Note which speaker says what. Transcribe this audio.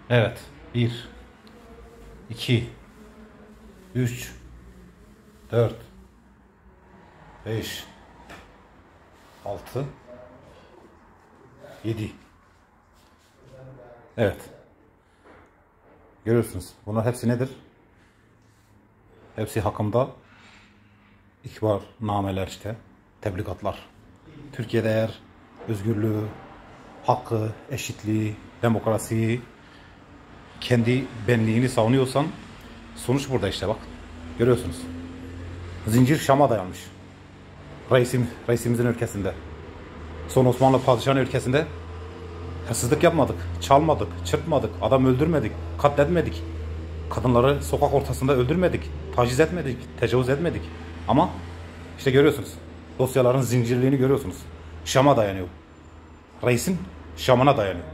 Speaker 1: Evet. Bir, 2, 3, 4, 5, 6, 7. Evet. Görüyorsunuz. Bunlar hepsi nedir? Hepsi hakkında ihbarnameler işte. Tebligatlar. Türkiye'de eğer özgürlüğü, hakkı, eşitliği, demokrasiyi, kendi benliğini savunuyorsan sonuç burada işte bak. Görüyorsunuz. Zincir Şam'a dayanmış. Reisimizin ülkesinde. Son Osmanlı padişahının ülkesinde hırsızlık yapmadık, çalmadık, çırpmadık, adam öldürmedik, katletmedik. Kadınları sokak ortasında öldürmedik, taciz etmedik, tecavüz etmedik. Ama işte görüyorsunuz. Dosyaların zincirliğini görüyorsunuz. Şam'a dayanıyor. Reisin Şam'ına dayanıyor.